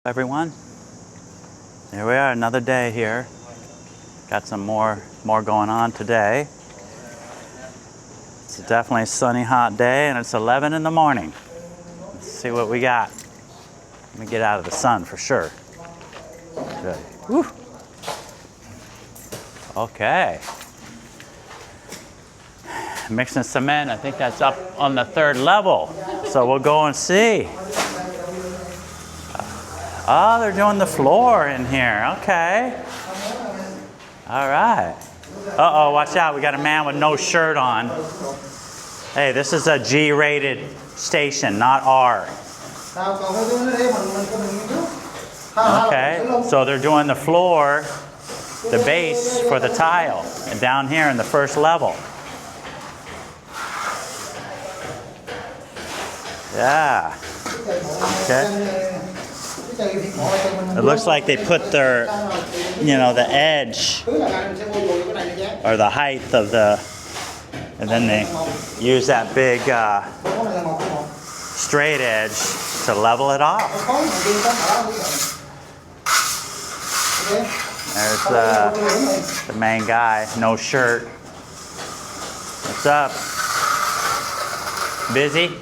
Everyone, here we are, another day here. Got some more going on today. It's definitely a sunny, hot day, and it's 11 in the morning. Let's see what we got. Let me get out of the sun for sure. Good. Woo. Okay. Mixing cement. I think that's up on the 3rd level. So we'll go and see. Oh, they're doing the floor in here. Okay. All right. Uh-oh, watch out. We got a man with no shirt on. Hey, this is a G-rated station, not R. Okay, so they're doing the floor, the base for the tile, and down here in the 1st level. Yeah. Okay. It looks like they put their, the edge or the height of the, and then they use that big straight edge to level it off. There's the main guy, no shirt. What's up? Busy?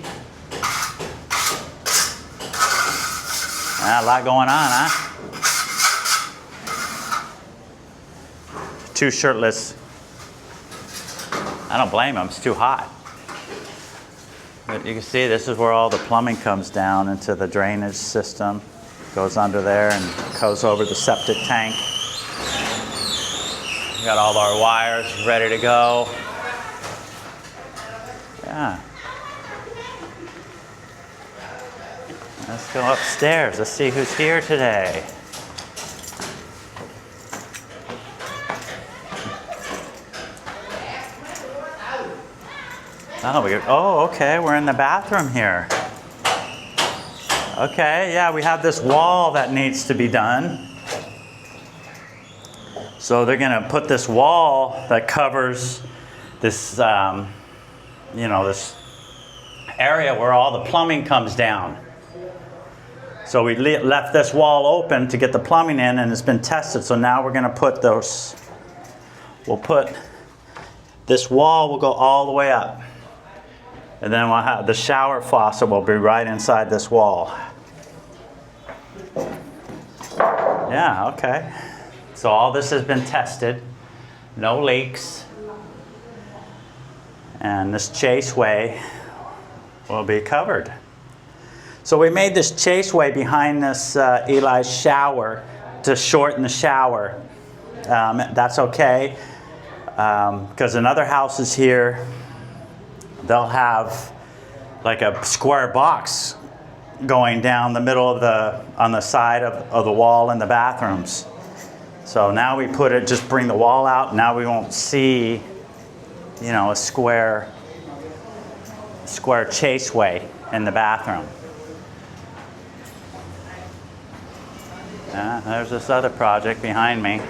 A lot going on, huh? Too shirtless. I don't blame him, it's too hot. But you can see this is where all the plumbing comes down into the drainage system. Goes under there and goes over the septic tank. We got all our wires ready to go. Yeah. Let's go upstairs. Let's see who's here today. Oh, okay. We're in the bathroom here. Okay, yeah, we have this wall that needs to be done. So they're going to put this wall that covers this, this area where all the plumbing comes down. So we left this wall open to get the plumbing in, and it's been tested. So now we're going to put this wall will go all the way up. And then we'll have the shower faucet will be right inside this wall. Yeah, okay. So all this has been tested. No leaks. And this chaseway will be covered. So we made this chaseway behind this Eli's shower to shorten the shower. That's okay, because in other houses here, they'll have like a square box going down the middle of on the side of the wall in the bathrooms. So now we just bring the wall out. Now we won't see, a square chaseway in the bathroom. There's this other project behind me.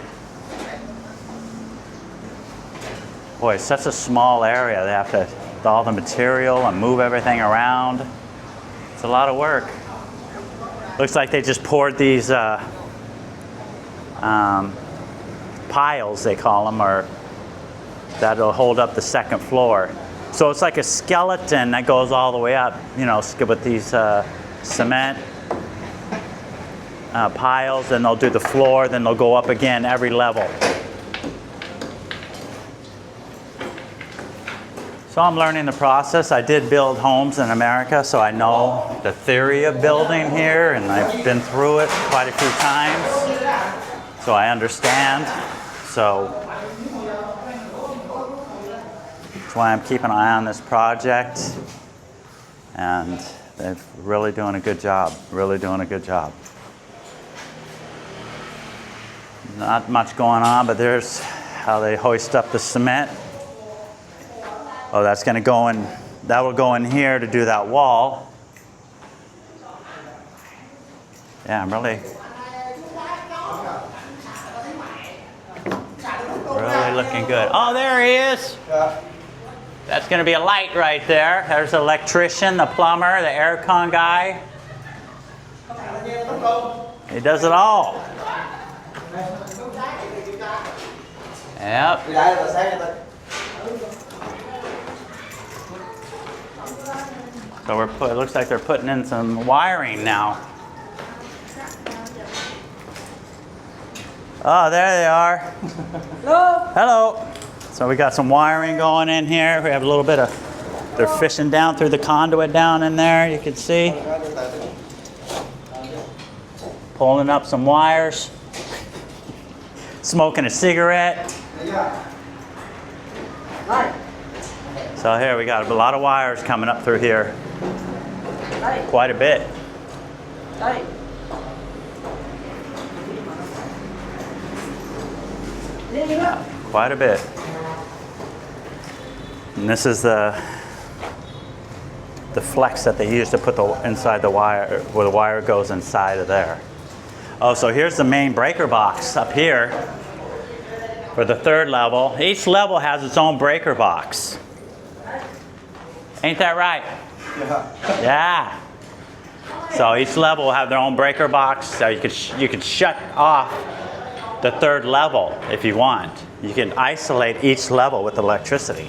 Boy, it's such a small area. They have to all the material and move everything around. It's a lot of work. Looks like they just poured these piles, they call them, or that'll hold up the 2nd floor. So it's like a skeleton that goes all the way up, with these cement piles, then they'll do the floor, then they'll go up again every level. So I'm learning the process. I did build homes in America, so I know the theory of building here, and I've been through it quite a few times, so I understand. So that's why I'm keeping an eye on this project, and they're really doing a good job, Not much going on, but there's how they hoist up the cement. Oh, that's going to go in, that will go in here to do that wall. Yeah, I'm really looking good. Oh, there he is. That's going to be a light right there. There's the electrician, the plumber, the aircon guy. He does it all. Yep. So it looks like they're putting in some wiring now. Oh, there they are. Hello. Hello. So we got some wiring going in here. We have a little bit of, they're fishing down through the conduit down in there, you can see. Pulling up some wires. Smoking a cigarette. So here we got a lot of wires coming up through here. Quite a bit. Quite a bit. And this is the flex that they use to put inside the wire, where the wire goes inside of there. Oh, so here's the main breaker box up here for the third level. Each level has its own breaker box. Ain't that right? Yeah. So each level will have their own breaker box. So you could shut off the third level if you want. You can isolate each level with electricity.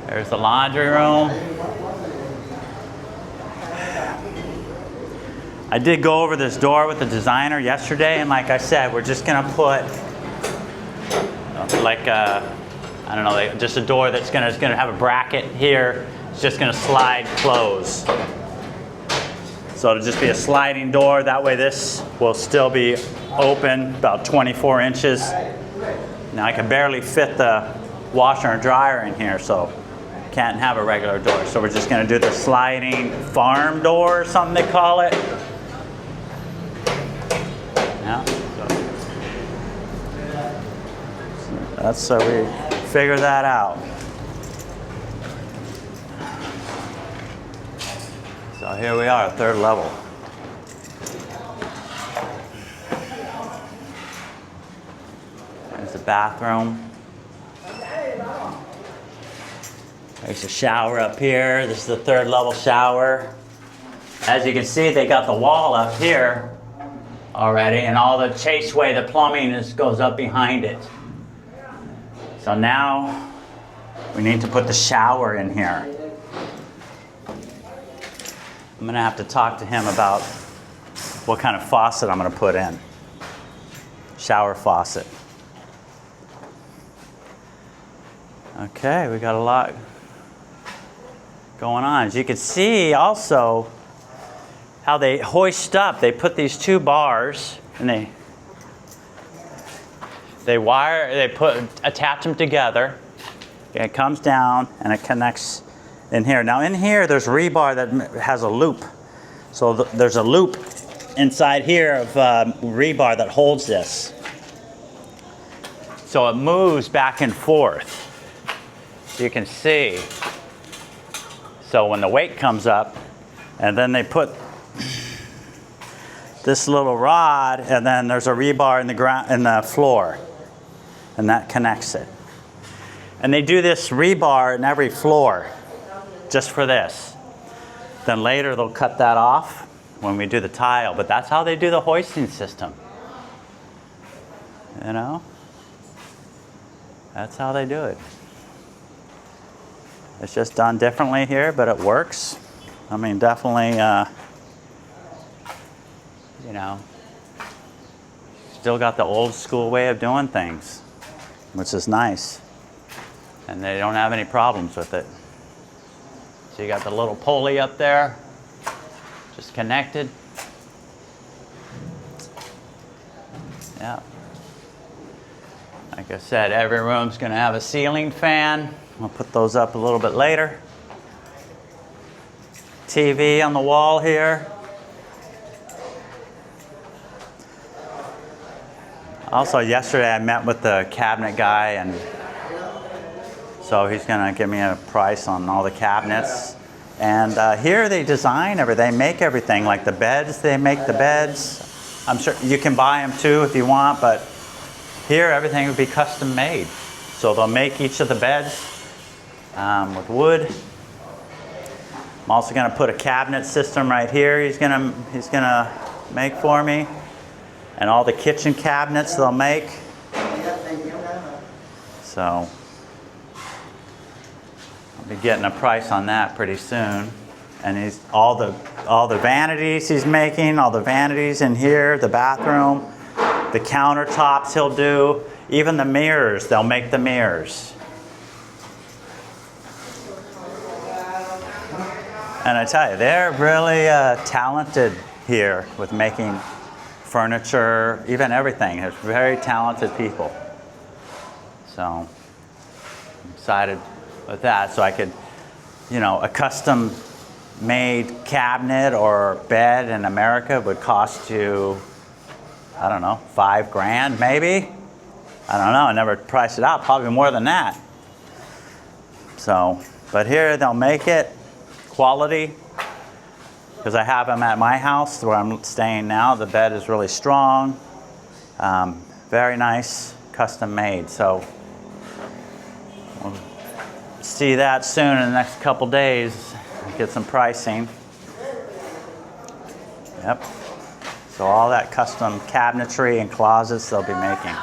There's the laundry room. I did go over this door with the designer yesterday, and like I said, we're just gonna put like a, I don't know, just a door that's gonna have a bracket here. It's just gonna slide close. So it'll just be a sliding door. That way this will still be open, about 24 inches. Now I can barely fit the washer and dryer in here, so can't have a regular door. So we're just gonna do the sliding farm door or something they call it. Yeah, so that's so we figure that out. So here we are, third level. There's the bathroom. There's a shower up here. This is the third level shower. As you can see, they got the wall up here already, and all the chaseway, the plumbing goes up behind it. So now we need to put the shower in here. I'm gonna have to talk to him about what kind of faucet I'm gonna put in. Shower faucet. Okay, we got a lot going on. As you can see also how they hoist up, they put these two bars and they attach them together. It comes down and it connects in here. Now in here there's rebar that has a loop. So there's a loop inside here of rebar that holds this. So it moves back and forth. You can see. So when the weight comes up, and then they put this little rod, and then there's a rebar in the ground, in the floor, and that connects it. And they do this rebar in every floor, just for this. Then later they'll cut that off when we do the tile, but that's how they do the hoisting system. You know? That's how they do it. It's just done differently here, but it works. I mean, definitely, you know, still got the old school way of doing things, which is nice. And they don't have any problems with it. So you got the little pulley up there, just connected. Yeah. Like I said, every room's gonna have a ceiling fan. I'll put those up a little bit later. TV on the wall here. Also, yesterday I met with the cabinet guy, and so he's gonna give me a price on all the cabinets. And here they design everything, they make everything, like the beds, they make the beds. I'm sure you can buy them too if you want, but here everything would be custom made. So they'll make each of the beds with wood. I'm also going to put a cabinet system right here. He's gonna make for me, and all the kitchen cabinets they'll make. So I'll be getting a price on that pretty soon. And he's all the vanities he's making, all the vanities in here, the bathroom, the countertops he'll do, even the mirrors, they'll make the mirrors. And I tell you, they're really talented here with making furniture, even everything. They're very talented people. So I'm excited with that. So I could, you know, a custom made cabinet or bed in America would cost you, I don't know, $5,000 maybe? I don't know, I never priced it out, probably more than that. So, but here they'll make it, quality, because I have them at my house where I'm staying now. The bed is really strong, very nice, custom made. So we'll see that soon in the next couple days. Get some pricing. Yep. So all that custom cabinetry and closets they'll be making.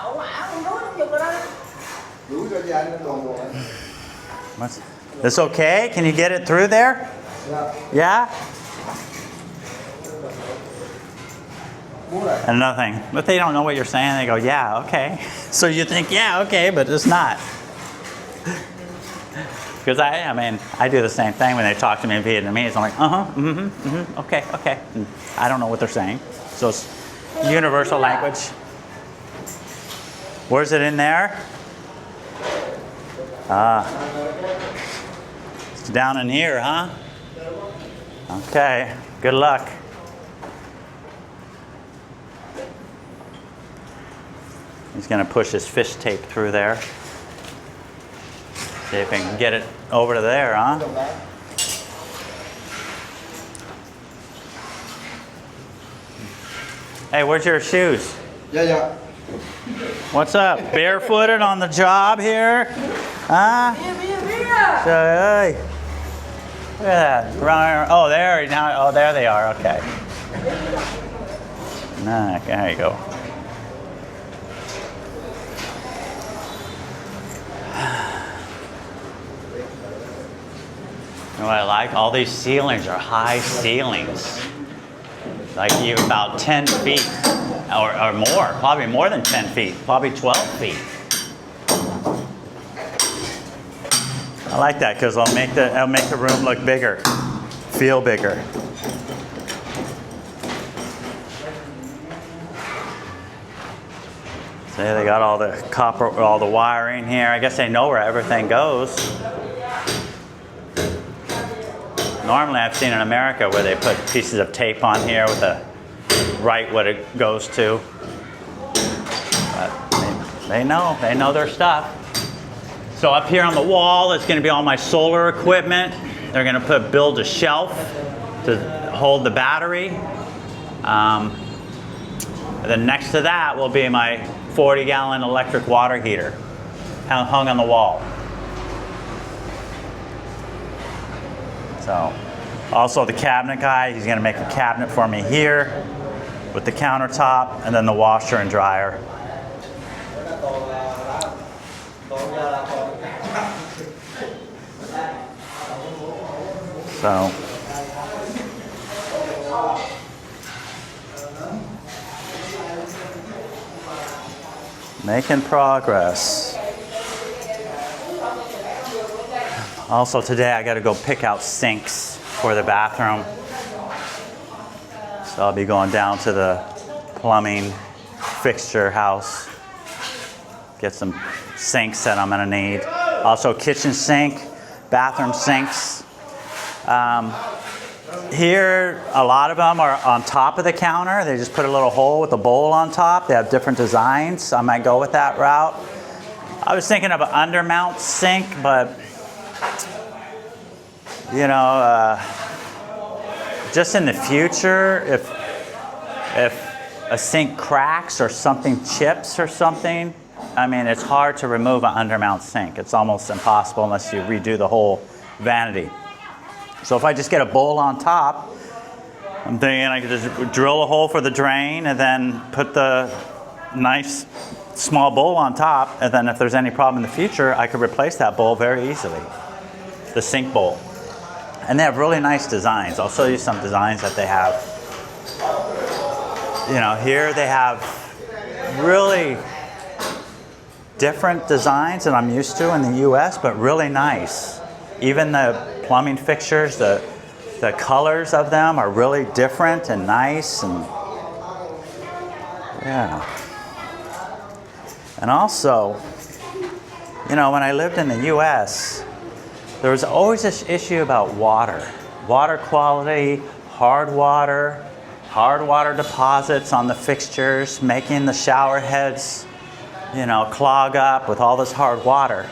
What's this okay? Can you get it through there? Yeah? And another thing, but they don't know what you're saying. They go, yeah, okay. So you think, yeah, okay, but it's not. Because I mean, I do the same thing when they talk to me in Vietnamese. I'm like, okay, okay. And I don't know what they're saying. So it's universal language. Where's it in there? It's down in here, huh? Okay, good luck. He's gonna push his fish tape through there. See if I can get it over to there, huh? Hey, where's your shoes? Yeah. What's up? Barefooted on the job here? Huh? Hey. Look at that. Oh, there. Now, oh, there they are. Okay. Nah, there you go. You know what I like? All these ceilings are high ceilings. Like you about 10 feet or more, probably more than 10 feet, probably 12 feet. I like that because it'll make the room look bigger, feel bigger. See, they got all the copper, all the wiring here. I guess they know where everything goes. Normally I've seen in America where they put pieces of tape on here with write what it goes to. But they know their stuff. So up here on the wall is going to be all my solar equipment. They're going to build a shelf to hold the battery. And then next to that will be my 40-gallon electric water heater hung on the wall. So, also the cabinet guy, he's going to make a cabinet for me here with the countertop and then the washer and dryer. So, making progress. Also today I got to go pick out sinks for the bathroom. So I'll be going down to the plumbing fixture house. Get some sinks that I'm going to need. Also kitchen sink, bathroom sinks. Here, a lot of them are on top of the counter. They just put a little hole with a bowl on top. They have different designs. So I might go with that route. I was thinking of an undermount sink, but you know, just in the future, if a sink cracks or something chips or something, I mean, it's hard to remove an undermount sink. It's almost impossible unless you redo the whole vanity. So if I just get a bowl on top, I'm thinking I could just drill a hole for the drain and then put the nice small bowl on top, and then if there's any problem in the future, I could replace that bowl very easily, the sink bowl. And they have really nice designs. I'll show you some designs that they have. You know, here they have really different designs that I'm used to in the US, but really nice. Even the plumbing fixtures, the colors of them are really different and nice, and yeah. And also, you know, when I lived in the US, there was always this issue about water. Water quality, hard water deposits on the fixtures, making the shower heads, you know, clog up with all this hard water.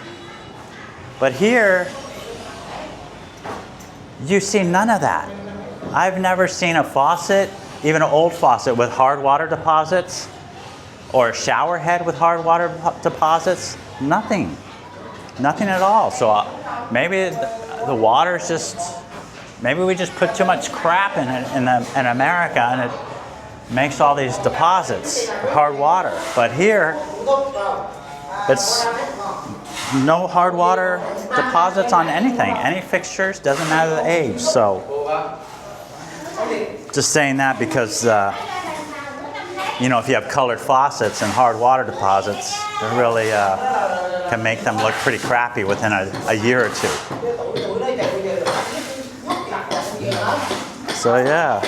But here, you see none of that. I've never seen a faucet, even an old faucet with hard water deposits, or a shower head with hard water deposits. Nothing. Nothing at all. So maybe the water's just, maybe we just put too much crap in it in America, and it makes all these deposits, hard water. But here, it's no hard water deposits on anything. Any fixtures, doesn't matter the age. So just saying that because, you know, if you have colored faucets and hard water deposits, it really can make them look pretty crappy within a year or two. So yeah,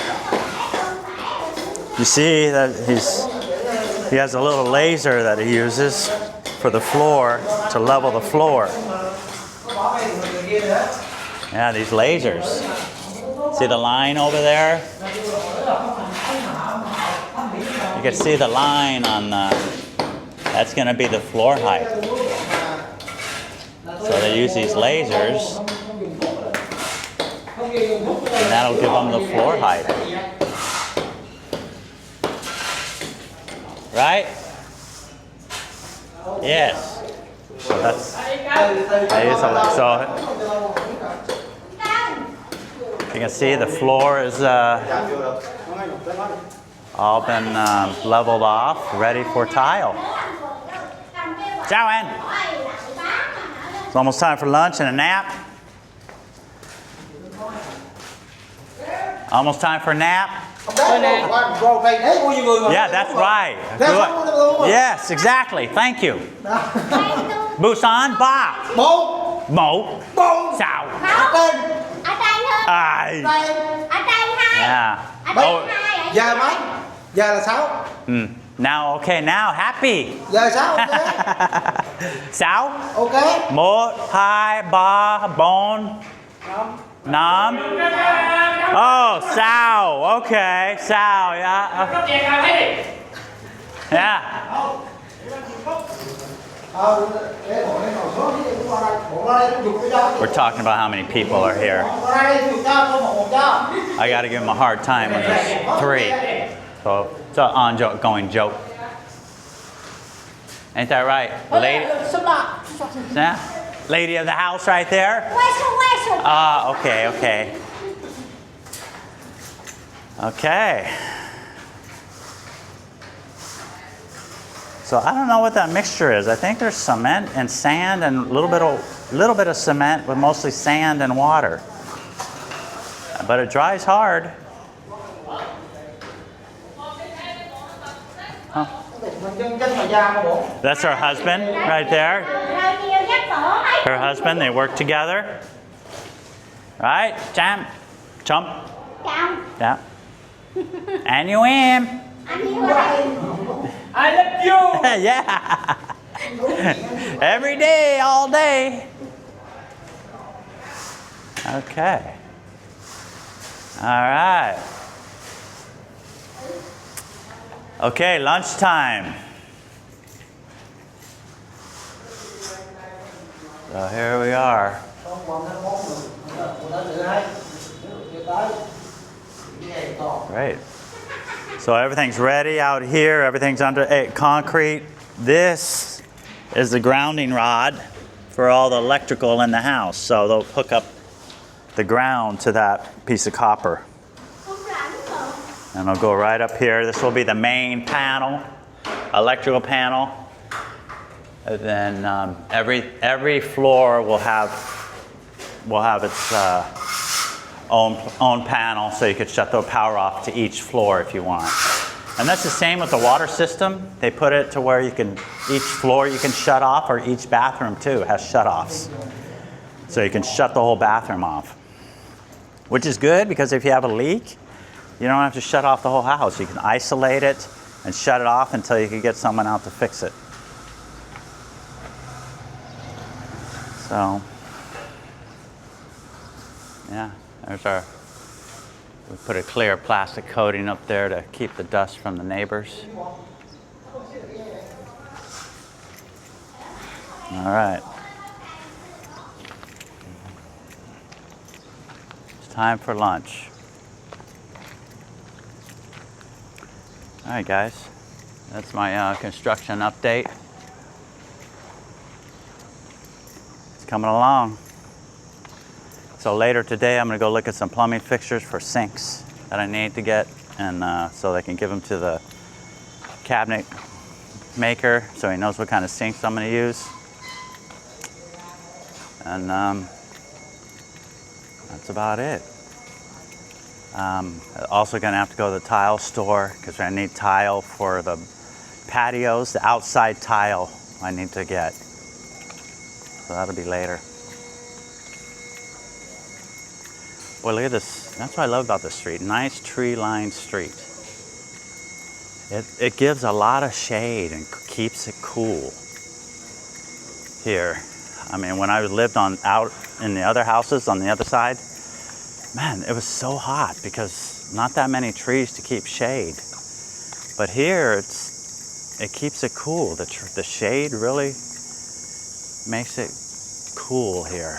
you see that he has a little laser that he uses for the floor to level the floor. Yeah, these lasers. See the line over there? You can see the line on the, that's going to be the floor height. So they use these lasers, and that'll give them the floor height. Right? Yes. So that's, so you can see the floor is all been leveled off, ready for tile. Ciao, Ann. It's almost time for lunch and a nap. Almost time for a nap. Yeah, that's right. Good. Yes, exactly. Thank you. Busan, ba. Mo. Sao. Ai. Yeah. Oh. Giờ mấy? Giờ là 6. Now, okay, now happy. Giờ 6, ok. 6. Ok. 1, 2, 3, 4, 5. Oh, sao. Okay, sao. Yeah. Yeah. We're talking about how many people are here. I got to give them a hard time when there's 3. So it's an ongoing joke. Ain't that right? Lady? Yeah? Lady of the house right there? Okay, okay. Okay. So I don't know what that mixture is. I think there's cement and sand and a little bit of cement, but mostly sand and water. But it dries hard. Huh. That's her husband right there. Her husband, they work together. Right? Chum. Yeah. And you in. I love you. Yeah. Every day, all day. Okay. All right. Okay, lunchtime. So here we are. Great. So everything's ready out here. Everything's under concrete. This is the grounding rod for all the electrical in the house. So they'll hook up the ground to that piece of copper. And I'll go right up here. This will be the main panel, electrical panel. And then every floor will have its own panel, so you could shut the power off to each floor if you want. And that's the same with the water system. They put it to where you can, each floor you can shut off, or each bathroom too has shut-offs. So you can shut the whole bathroom off, which is good because if you have a leak, you don't have to shut off the whole house. You can isolate it and shut it off until you can get someone out to fix it. So, yeah, we put a clear plastic coating up there to keep the dust from the neighbors. All right. It's time for lunch. All right, guys. That's my construction update. It's coming along. So later today, I'm going to go look at some plumbing fixtures for sinks that I need to get, and so they can give them to the cabinet maker so he knows what kind of sinks I'm going to use. And that's about it. Also going to have to go to the tile store because I need tile for the patios, the outside tile I need to get. So that'll be later. Boy, look at this. That's what I love about this street. Nice tree-lined street. It gives a lot of shade and keeps it cool here. I mean, when I lived out in the other houses on the other side, man, it was so hot because not that many trees to keep shade. But here, it keeps it cool. The shade really makes it cool here.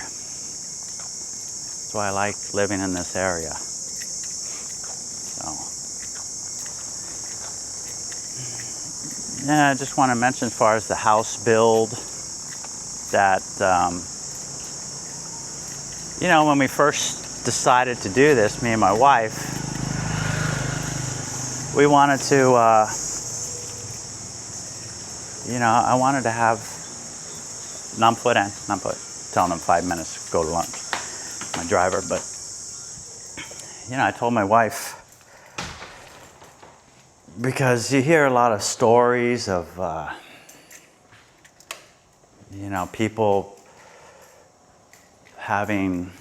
That's why I like living in this area. So, yeah, I just want to mention as far as the house build that, you know, when we first decided to do this, me and my wife, we wanted to, you know, I wanted to have Numput, telling them 5 minutes to go to lunch. My driver, but you know, I told my wife, because you hear a lot of stories of you know, people having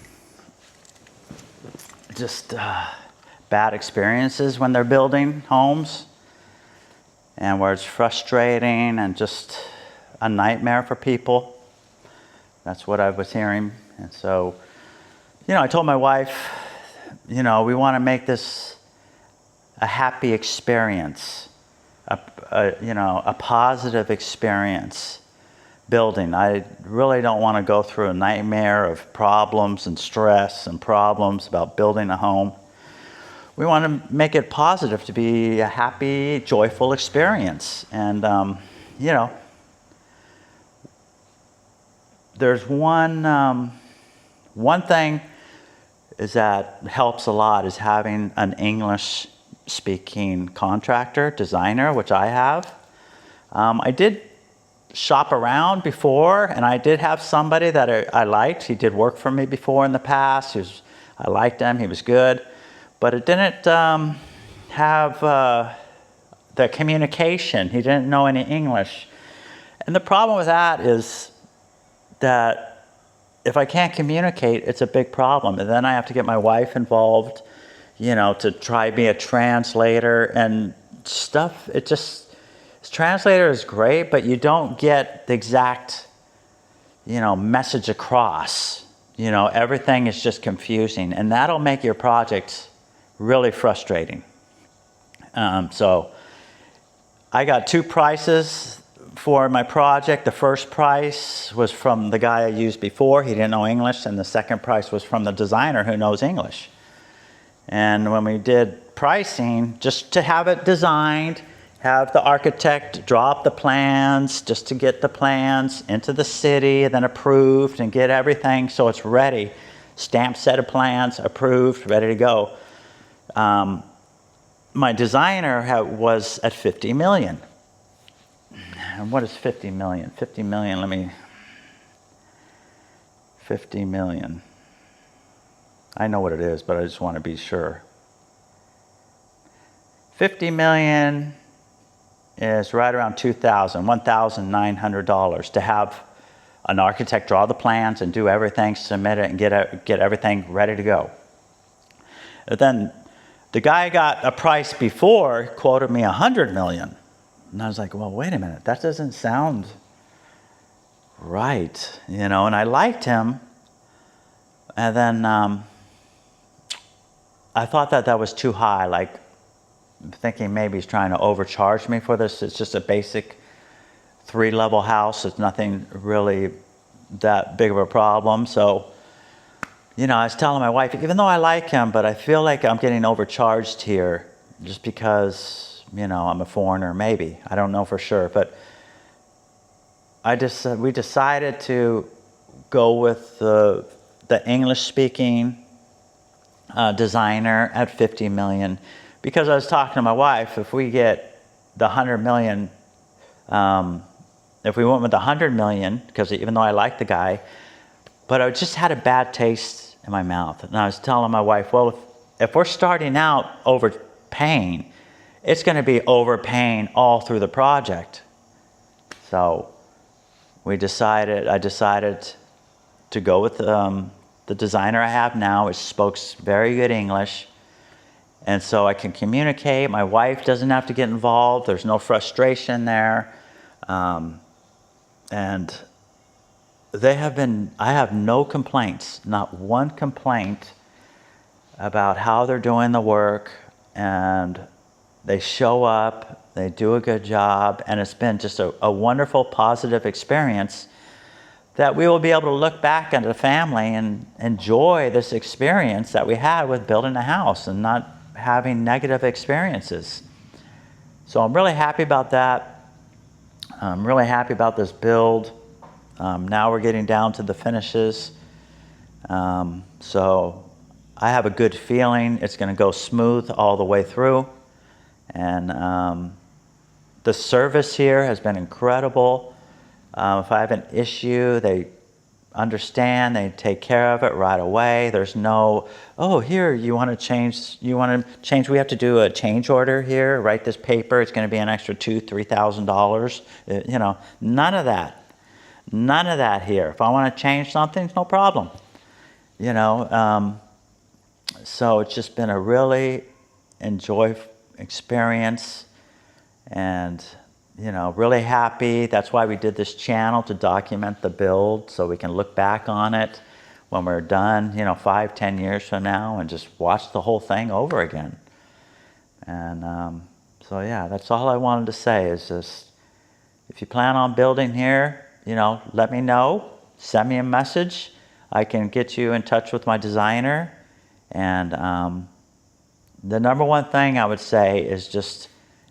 just bad experiences when they're building homes, and where it's frustrating and just a nightmare for people. That's what I was hearing. And so, you know, I told my wife, you know, we want to make this a happy experience, you know, a positive experience building. I really don't want to go through a nightmare of problems and stress and problems about building a home. We want to make it positive, to be a happy, joyful experience. And, you know, there's one thing is that helps a lot is having an English-speaking contractor, designer, which I have. I did shop around before, and I did have somebody that I liked. He did work for me before in the past. I liked him. He was good. But it didn't have the communication. He didn't know any English. And the problem with that is that if I can't communicate, it's a big problem. And then I have to get my wife involved, you know, to try be a translator and stuff. Translator is great, but you don't get the exact, you know, message across. You know, everything is just confusing, and that'll make your project really frustrating. So I got 2 prices for my project. The first price was from the guy I used before. He didn't know English. And the second price was from the designer who knows English. And when we did pricing, just to have it designed, have the architect draw up the plans, just to get the plans into the city, and then approved and get everything so it's ready stamped set of plans, approved, ready to go. My designer was at 50 million. And what is 50 million? 50 million, 50 million. I know what it is, but I just want to be sure. 50 million is right around $1,900 to have an architect draw the plans and do everything, submit it, and get everything ready to go. And then the guy got a price before, quoted me 100 million. And I was like, well, wait a minute, that doesn't sound right, and I liked him. And then I thought that was too high, like thinking maybe he's trying to overcharge me for this. It's just a basic 3-level house. It's nothing really that big of a problem. So, I was telling my wife, even though I like him, but I feel like I'm getting overcharged here just because, I'm a foreigner, maybe. I don't know for sure. But we decided to go with the English-speaking designer at 50 million. Because I was talking to my wife, if we get the 100 million, if we went with the 100 million, because even though I like the guy, but I just had a bad taste in my mouth. And I was telling my wife, well, if we're starting out overpaying, it's going to be overpaying all through the project. So I decided to go with the designer I have now, which speaks very good English. And so I can communicate. My wife doesn't have to get involved. There's no frustration there. And I have no complaints, not one complaint about how they're doing the work. And they show up, they do a good job. And it's been just a wonderful, positive experience that we will be able to look back at the family and enjoy this experience that we had with building a house and not having negative experiences. So I'm really happy about that. I'm really happy about this build. Now we're getting down to the finishes. So I have a good feeling it's going to go smooth all the way through. And the service here has been incredible. If I have an issue, they understand, they take care of it right away. There's no, oh, here, you want to change, we have to do a change order here, write this paper, it's going to be an extra $2,000-$3,000. None of that. None of that here. If I want to change something, it's no problem. So it's just been a really enjoyable experience, and really happy. That's why we did this channel, to document the build so we can look back on it when we're done, 5-10 years from now, and just watch the whole thing over again. And so yeah, that's all I wanted to say, is just, if you plan on building here, let me know, send me a message. I can get you in touch with my designer. And the number one thing I would say is just,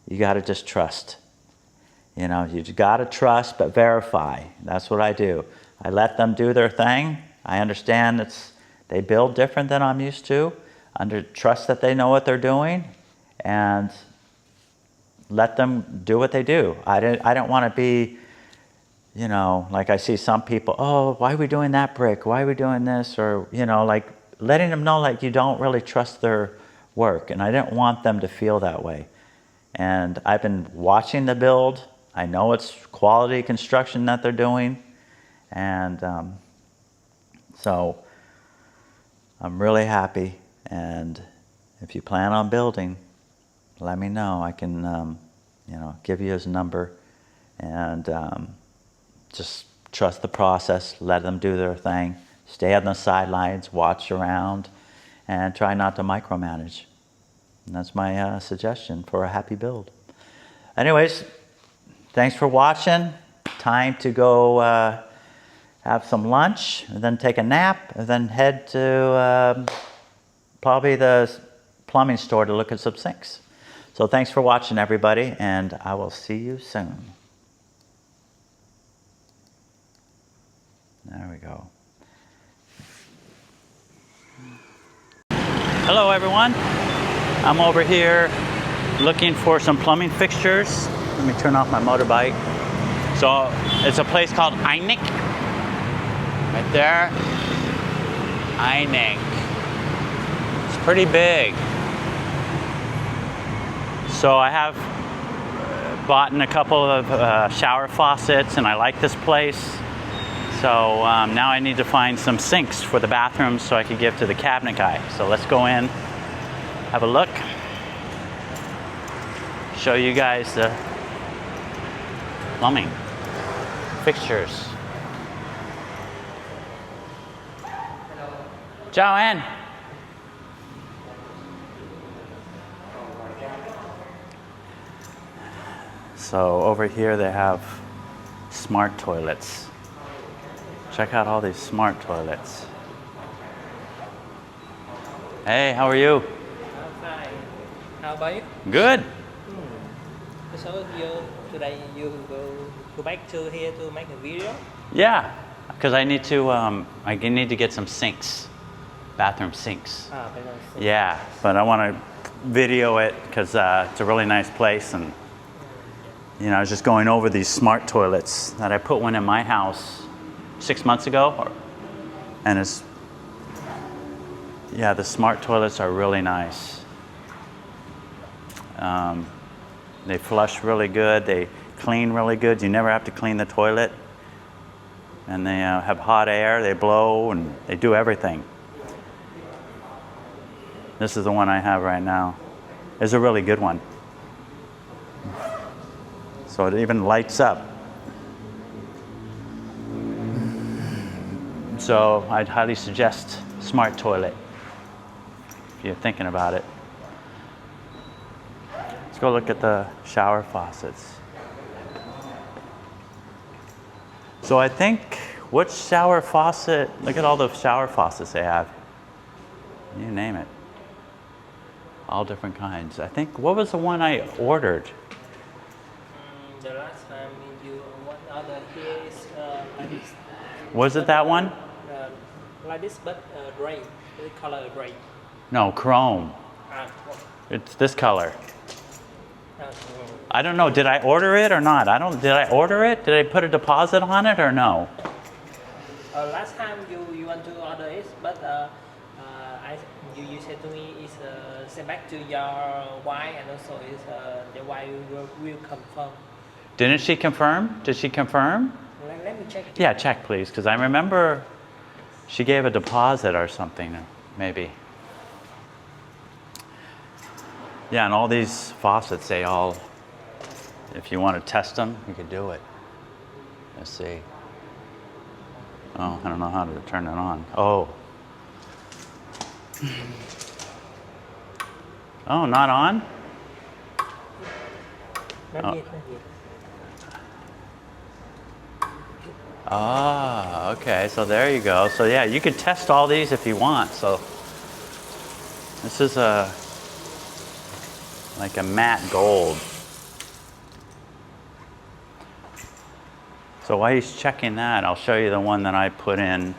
you got to just trust. You've got to trust, but verify. That's what I do. I let them do their thing. I understand they build different than I'm used to. Trust that they know what they're doing, and let them do what they do. I don't want to be, like I see some people, oh, why are we doing that brick? Why are we doing this? Or, like letting them know like you don't really trust their work. And I didn't want them to feel that way. And I've been watching the build. I know it's quality construction that they're doing. And so I'm really happy. And if you plan on building, let me know. I can, give you his number, and just trust the process. Let them do their thing. Stay on the sidelines, watch around, and try not to micromanage. And that's my suggestion for a happy build. Anyways, thanks for watching. Time to go have some lunch, and then take a nap, and then head to probably the plumbing store to look at some sinks. So thanks for watching, everybody, and I will see you soon. There we go. Hello everyone. I'm over here looking for some plumbing fixtures. Let me turn off my motorbike. So it's a place called Einik. Right there. Einik. It's pretty big. So I have bought a couple of shower faucets and I like this place. So now I need to find some sinks for the bathrooms so I can give to the cabinet guy. So let's go in, have a look, show you guys the plumbing fixtures. Ciao, Ann. So over here they have smart toilets. Check out all these smart toilets. Hey, how are you? I'm fine. How about you? Good. So today you go back to here to make a video? Yeah, because I need to get some sinks, bathroom sinks. Yeah, but I want to video it because it's a really nice place, and you know, I was just going over these smart toilets that I put one in my house 6 months ago, and the smart toilets are really nice. They flush really good, they clean really good. You never have to clean the toilet, and they have hot air, they blow, and they do everything. This is the one I have right now. It's a really good one. So it even lights up. So I'd highly suggest smart toilet if you're thinking about it. Let's go look at the shower faucets. So I think, which shower faucet, look at all the shower faucets they have. You name it. All different kinds. I think, what was the one I ordered? The last time you ordered here is like this. Was it that one? Like this, but gray. The color gray. No, chrome. It's this color. I don't know, did I order it or not? Did I order it? Did I put a deposit on it or no? Last time you want to order it, but you said to me it's sent back to your wife, and also is the wife will confirm. Didn't she confirm? Did she confirm? Let me check. Yeah, check please, because I remember she gave a deposit or something, maybe. Yeah, and all these faucets, they all, if you want to test them, you could do it. Let's see. Oh, I don't know how to turn it on. Oh. Oh, not on? Not yet. Ah, okay, so there you go. So yeah, you could test all these if you want. So this is like a matte gold. So while he's checking that, I'll show you the one that I put in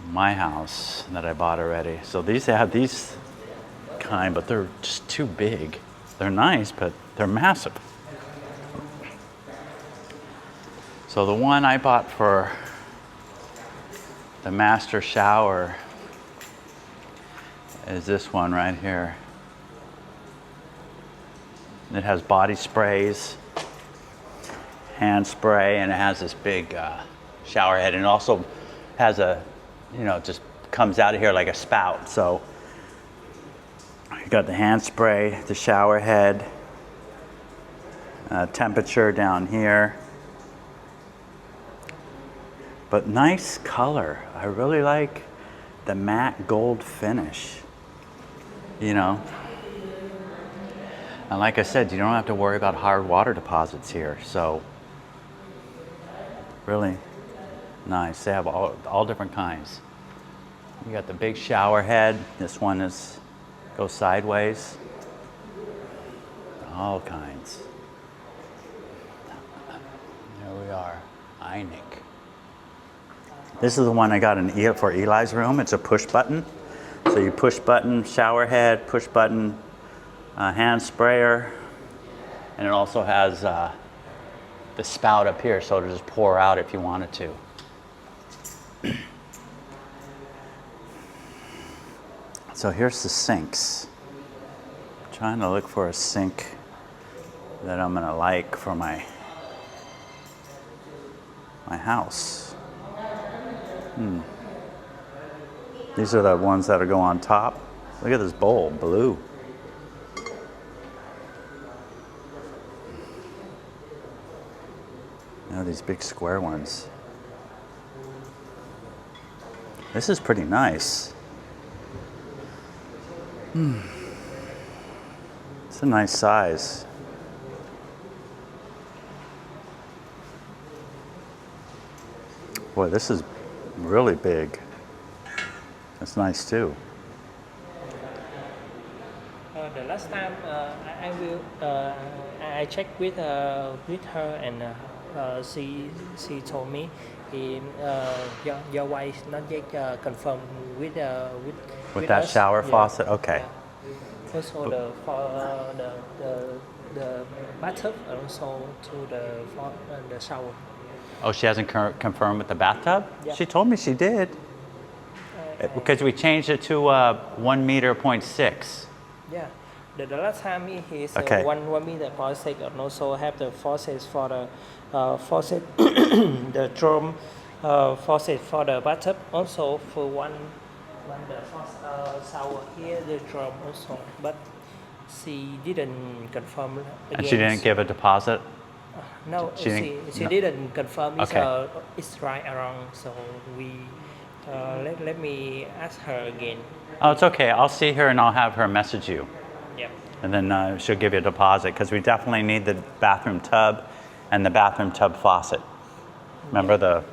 my house that I bought already. So they have these kind, but they're just too big. They're nice, but they're massive. So the one I bought for the master shower is this one right here. It has body sprays, hand spray, and it has this big shower head, and it also has a, you know, just comes out of here like a spout. So you got the hand spray, the shower head, temperature down here. But nice color. I really like the matte gold finish, you know. And like I said, you don't have to worry about hard water deposits here. So really nice. They have all different kinds. You got the big shower head. This one goes sideways. All kinds. There we are. Einik. This is the one I got for Eli's room. It's a push button. So you push button shower head, push button hand sprayer, and it also has the spout up here, so it'll just pour out if you wanted to. So here's the sinks. I'm trying to look for a sink that I'm gonna like for my house. These are the ones that'll go on top. Look at this bowl, blue. These big square ones. This is pretty nice. It's a nice size. Boy, this is really big. That's nice too. The last time I checked with her and she told me your wife not yet confirmed with With that us. shower Yeah. faucet? Okay. Yeah. Also the bathtub and also to the shower. Oh, she hasn't confirmed with the bathtub? Yeah. She told me she did. Because we changed it to 1 meter point 6. Yeah. The last time is Okay. 1 meter point 6 and also have the faucets for the faucet, the drum faucet for the bathtub. Also for one the shower here, the drum also. But she didn't confirm again. And she didn't give a deposit? No, she she no. didn't confirm Okay. it's right around. So we let me ask her again. Oh, it's okay. I'll see her and I'll have her message you. Yeah. And then she'll give you a deposit because we definitely need the bathroom tub and the bathroom tub faucet. Remember the...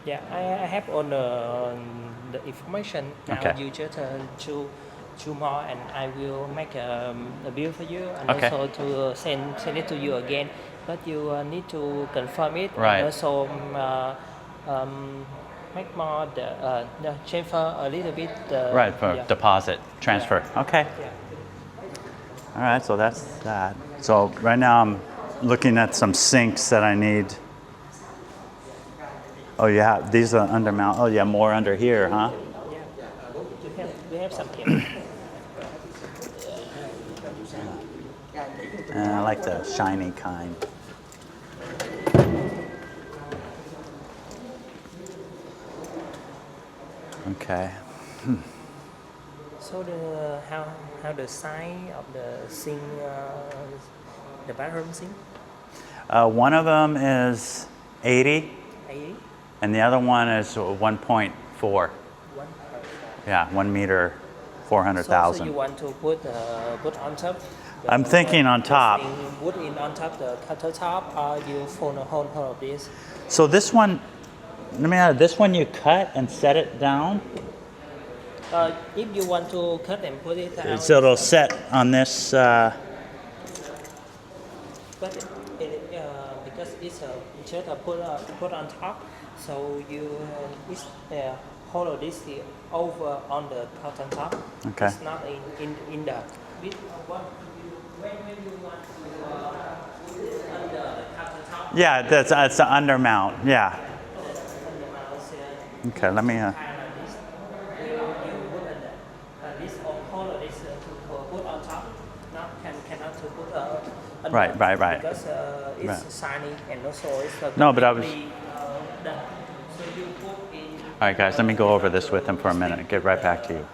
Yeah, I have on the information. Now Okay. you just choose more, and I will make a bill for you, and Okay. also to send it to you again. But you need to confirm it, Right. and also make more the transfer a little bit. Right, for yeah. deposit, transfer. Okay. Yeah. All right, so that's that. So right now I'm looking at some sinks that I need. Oh, yeah, these are under mount. Oh, yeah, more under here, huh? Yeah. We have some here. I like the shiny kind. Okay. So how the size of the sink, the bathroom sink? One of them is 80, 80. and the other one is 1.4. 1. Yeah, 1 meter, So 400,000. you want to put on top? I'm thinking on top. Put in on top the countertop, or you fold the whole of this? So this one, let me add, this one you cut and set it down. If you want to cut and put it down, So it'll set on this. but because it's just put on top, so you hold of this over on the countertop. Okay. It's not in the bit when you want to put it under the countertop. Yeah, that's an undermount. Yeah. Under the mouse, Okay, let me. you put this hold of this to put on top. Cannot to put under, Right. because it's Right. shiny and also it's No, but I was- completely, done. So you put in. All right, guys, let me go over this with him for a minute. Get right back to you.